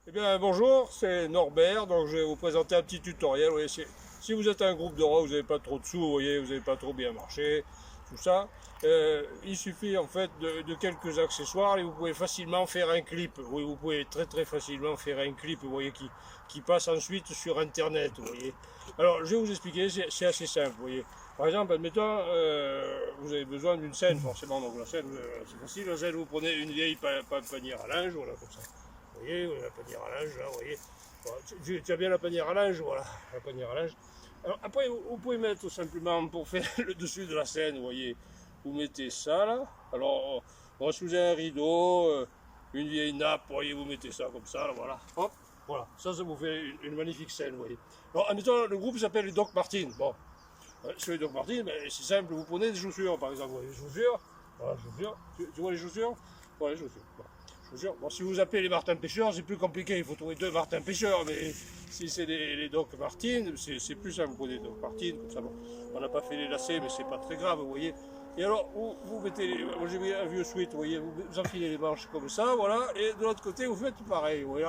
Eh bien bonjour, c'est Norbert, donc je vais vous présenter un petit tutoriel. Vous voyez, si vous êtes un groupe de rock, vous n'avez pas trop de sous, vous voyez, vous n'avez pas trop bien marché, tout ça, il suffit en fait de quelques accessoires et vous pouvez facilement faire un clip. Oui, vous pouvez très facilement faire un clip, vous voyez, qui passe ensuite sur internet, vous voyez. Alors je vais vous expliquer, c'est assez simple, vous voyez. Par exemple, admettons, vous avez besoin d'une scène forcément, donc la scène, c'est facile, la scène, vous prenez une vieille panière à linge, voilà, comme ça. Vous voyez, la panière à linge, là, vous voyez. Voilà, tu as bien la panière à linge, voilà, la panière à linge. Alors après, vous pouvez mettre tout simplement, pour faire le dessus de la scène, vous voyez, vous mettez ça là. Alors, sous un rideau, une vieille nappe, vous voyez, vous mettez ça comme ça, là, voilà. Hop, voilà, ça vous fait une magnifique scène, vous voyez. Alors, admettons, le groupe s'appelle les Doc Martens. Bon, sur les Doc Martens, c'est simple, vous prenez des chaussures, par exemple, vous voyez, les chaussures, voilà, chaussures, tu vois les chaussures? Voilà, les chaussures, bon. Bon, si vous appelez les Martin Pêcheurs, c'est plus compliqué, il faut trouver deux Martin Pêcheurs, mais si c'est les Doc Martens, c'est plus simple, vous prenez des Doc Martens, comme ça, bon, on n'a pas fait les lacets, mais c'est pas très grave, vous voyez. Et alors, vous mettez, moi j'ai mis un vieux sweat, vous voyez, vous enfilez les manches comme ça, voilà, et de l'autre côté, vous faites pareil, vous voyez,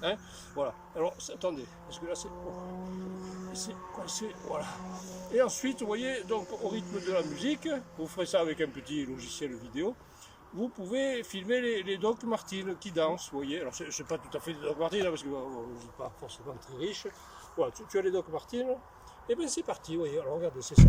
hein, voilà. Alors, attendez, parce que là, c'est coincé, voilà. Et ensuite, vous voyez, donc, au rythme de la musique, vous ferez ça avec un petit logiciel vidéo, vous pouvez filmer les Doc Martens qui dansent, vous voyez. Alors, c'est pas tout à fait des Doc Martens, hein, parce que vous n'êtes pas forcément très riche. Voilà, tu as les Doc Martens, et bien c'est parti, vous voyez. Alors, regardez, c'est ça.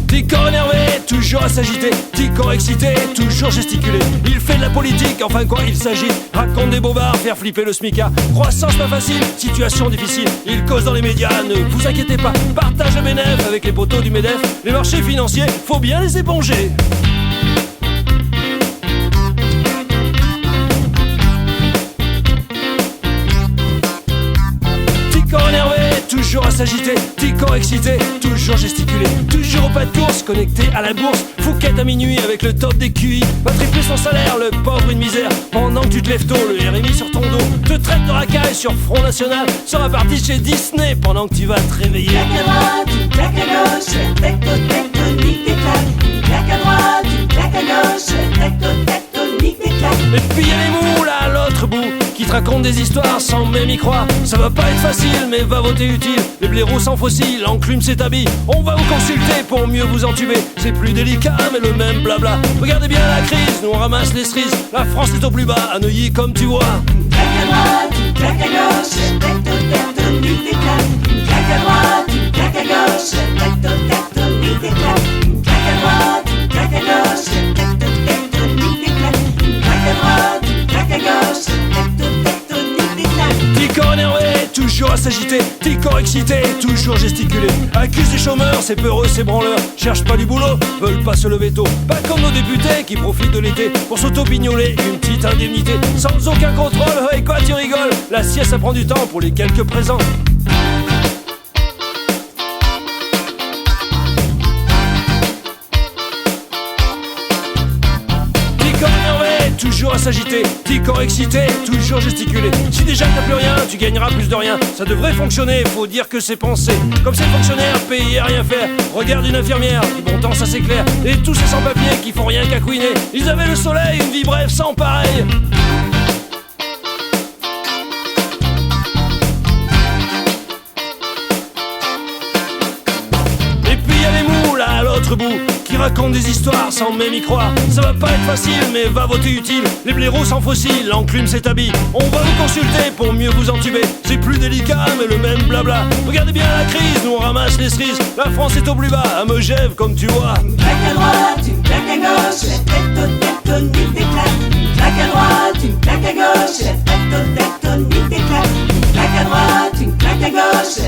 Ticor énervé, toujours à s'agiter, Ticor excité, toujours gesticulé. Il fait de la politique, enfin quoi il s'agit. Raconte des bobards, faire flipper le smicard. Croissance pas facile, situation difficile. Il cause dans les médias, ne vous inquiétez pas. Partage le bénéfice avec les poteaux du MEDEF. Les marchés financiers, faut bien les éponger. Ticor énervé, toujours à s'agiter, Ticor excité, toujours gesticulé, toujours au pas de course, connecté à la bourse, Fouquet à minuit avec le top des QI, va tripler son salaire, le pauvre une misère, pendant que tu te lèves tôt, le RMI sur ton dos, te traite de racaille sur Front National, sera parti chez Disney pendant que tu vas te réveiller. Claque à droite, une claque à gauche, tectonique des claques, une claque à droite, une claque à gauche, tectonique des claques. Et puis y'a les moules à l'autre bout qui te racontent des histoires sans même y croire. Ça va pas être facile, mais va voter utile. Les blaireaux sans fossiles, l'enclume s'établit. On va vous consulter pour mieux vous entuber. C'est plus délicat, mais le même blabla. Regardez bien la crise, nous on ramasse les cerises. La France est au plus bas, à Neuilly comme tu vois. Une claque à droite, une claque à gauche, tectonique des claques. Une claque à droite, une claque à gauche, tectonique des claques. Une claque à droite, une claque à gauche, tectonique des claques. Une claque à droite, une claque à gauche, tectonique des claques. Ticor énervé, toujours à s'agiter, Ticor excité, toujours gesticulé. Accuse les chômeurs, c'est peureux, c'est branleurs. Cherchent pas du boulot, veulent pas se lever tôt. Pas comme nos députés qui profitent de l'été pour s'auto-pignoler une petite indemnité. Sans aucun contrôle, et quoi tu rigoles? La sieste ça prend du temps pour les quelques présents. Toujours à s'agiter, Ticor excité, toujours gesticulé. Si déjà t'as plus rien, tu gagneras plus de rien. Ça devrait fonctionner, faut dire que c'est pensé. Comme ces fonctionnaires payés à rien faire. Regarde une infirmière, du bon temps ça c'est clair. Et tous ces sans-papiers qui font rien qu'à couiner. Ils avaient le soleil, une vie brève sans pareil. Et puis y'a les moules à l'autre bout qui racontent des histoires sans même y croire. Ça va pas être facile, mais va voter utile. Les blaireaux sans fossiles, l'enclume s'établit. On va vous consulter pour mieux vous entuber. C'est plus délicat, mais le même blabla. Regardez bien la crise, nous on ramasse les cerises. La France est au plus bas, à Megève comme tu vois. Une claque à droite, une claque à gauche, tectonique des claques. Une claque à droite, une claque à gauche, tectonique des claques. Une claque à droite, une claque à gauche,